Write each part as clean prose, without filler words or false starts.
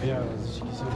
Ja, j'y suis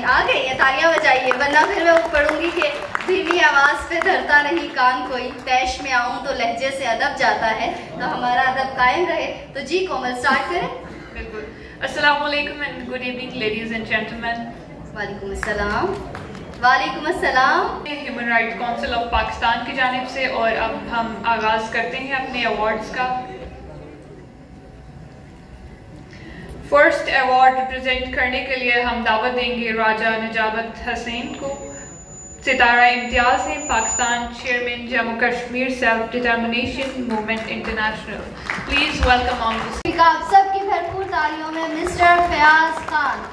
आ गई है, तालियां बजाइए, वरना फिर मैं पढ़ूंगी कि धीमी आवाज पे धरता नहीं कान कोई, पेश में आऊं तो लहजे से अदब जाता है, तो हमारा अदब कायम रहे। तो जी कोमल स्टार्ट करें। बिल्कुल। अस्सलाम वालेकुम and good evening ladies and gentleman. वालेकुम अस्सलाम। वालेकुम अस्सलाम। Human right council of Pakistan की जानिब से, और अब हम आगाज करते हैं अपने अवार्ड्स का। फर्स्ट अवार्ड रिप्रेजेंट करने के लिए हम दावत देंगे राजा नजाबत हसैन को। सितारा इम्तियाज हैं, Pakistan chairman Jammu Kashmir self determination movement international. Please welcome on this. आप सबकी भरपूर तालियों में मिस्टर फयाज खान।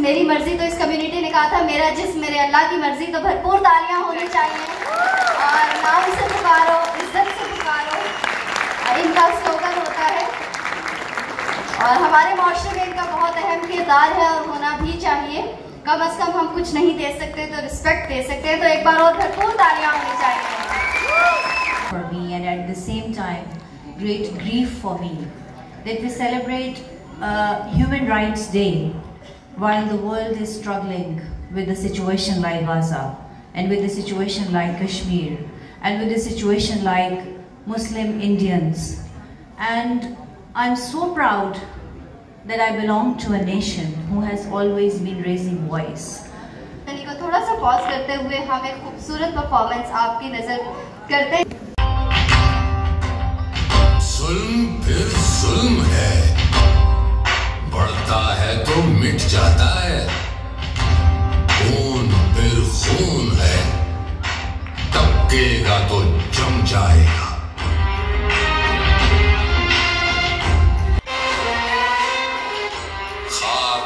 मेरी मर्जी तो इस कम्युनिटी ने कहा था, मेरा जिस्म मेरे अल्लाह की मर्जी, तो भरपूर तालियां होनी चाहिए। और नाम से पुकारो, इज्जत से पुकारो, इनका स्लोगन होता है और हमारे माशरे में इनका बहुत अहम किरदार है और होना भी चाहिए। कम से कम हम कुछ नहीं दे सकते तो रिस्पेक्ट दे सकते हैं, तो एक बार और भरपूर तालियां होनी चाहिए। For me, and at the same time great grief for me that we celebrate Human Rights Day while the world is struggling with a situation like Gaza, and with a situation like Kashmir, and with a situation like Muslim Indians. And I'm so proud that I belong to a nation who has always been raising voice. को थोड़ा सा pause करते हुए हम एक खूबसूरत performance आपकी नजर करते हैं। जुल्म फिर जुल्म है, बढ़ता है तो मिट जाता है, खून फिर खून है, टपकेगा तो जम जाएगा। खाक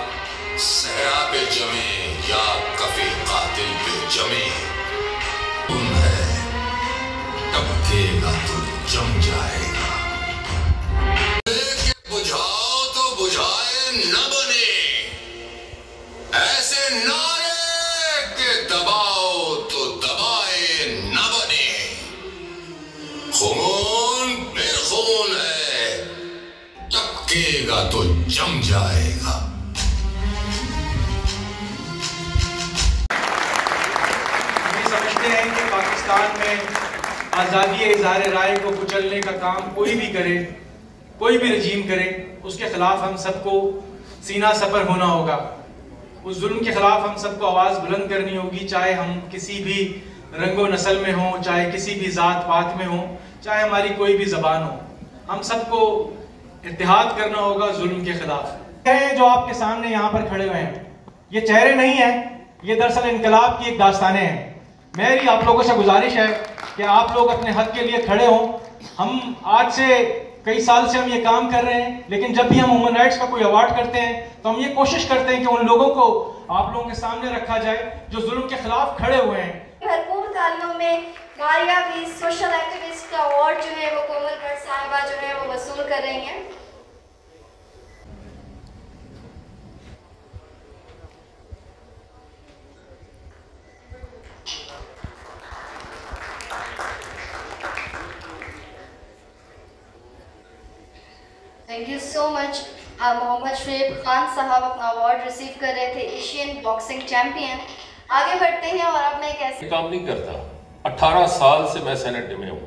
सहरा पे जमे या कफे कातिल पे जमे, खून है, टपकेगा तो जम जाएगा। बुझाओ तो बुझाए न बने, ऐसे नारे के दबाओ तो दबाए न बने, खून फिर खून है, टपकेगा तो जम जाएगा। हम समझते हैं कि पाकिस्तान में आज़ादी इज़हार राय को कुचलने का काम कोई भी करे, कोई भी रजीम करे, उसके खिलाफ हम सबको सीना सपर होना होगा। उस जुल्म के खिलाफ हम सबको आवाज़ बुलंद करनी होगी, चाहे हम किसी भी रंगो नस्ल में हों, चाहे किसी भी ज़ात पात में हों, चाहे हमारी कोई भी ज़बान हो, हम सबको इत्तेहाद करना होगा जुल्म के खिलाफ। जो आपके सामने यहाँ पर खड़े हुए हैं, ये चेहरे नहीं हैं, ये दरअसल इनकलाब की एक दास्तानें हैं। मेरी आप लोगों से गुजारिश है कि आप लोग अपने हक के लिए खड़े हों। हम आज से कई साल से हम ये काम कर रहे हैं, लेकिन जब भी हम ह्यूमन राइट्स का कोई अवार्ड करते हैं तो हम ये कोशिश करते हैं कि उन लोगों को आप लोगों के सामने रखा जाए जो जुल्म के खिलाफ खड़े हुए हैं। भरपूर तालियों में मारिया भी सोशल एक्टिविस्ट का अवार्ड जो है वो कोमल भट्ट साहिबा जो है वो वसूल कर रही हैं। Thank you so much. Mohammad Shoaib Khan साहब अपना अवार्ड रिसीव कर रहे थे, एशियन बॉक्सिंग चैंपियन। आगे बढ़ते हैं और अब मैं कैसे काम नहीं करता, 18 साल से मैं सेनेट में हूँ।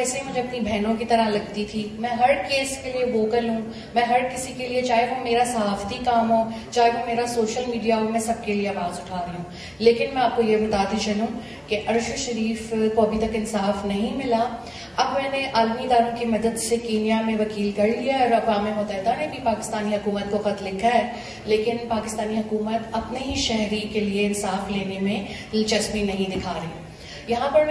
वैसे ही मुझे अपनी बहनों की तरह लगती थी। मैं हर केस के लिए वोकल हूँ, मैं हर किसी के लिए, चाहे वो मेरा सहाफती काम हो, चाहे वो मेरा सोशल मीडिया हो, मैं सबके लिए आवाज उठा रही हूँ। लेकिन मैं आपको ये बताती चलूँ कि अर्श शरीफ को अभी तक इंसाफ नहीं मिला। अब मैंने आलमी इदारों की मदद से कीनिया में वकील कर लिया और अक़वाम मुत्तहिदा ने भी पाकिस्तानी हुकूमत को खत लिखा है, लेकिन पाकिस्तानी हुकूमत अपने ही शहरी के लिए इंसाफ लेने में दिलचस्पी नहीं दिखा रही। यहाँ पर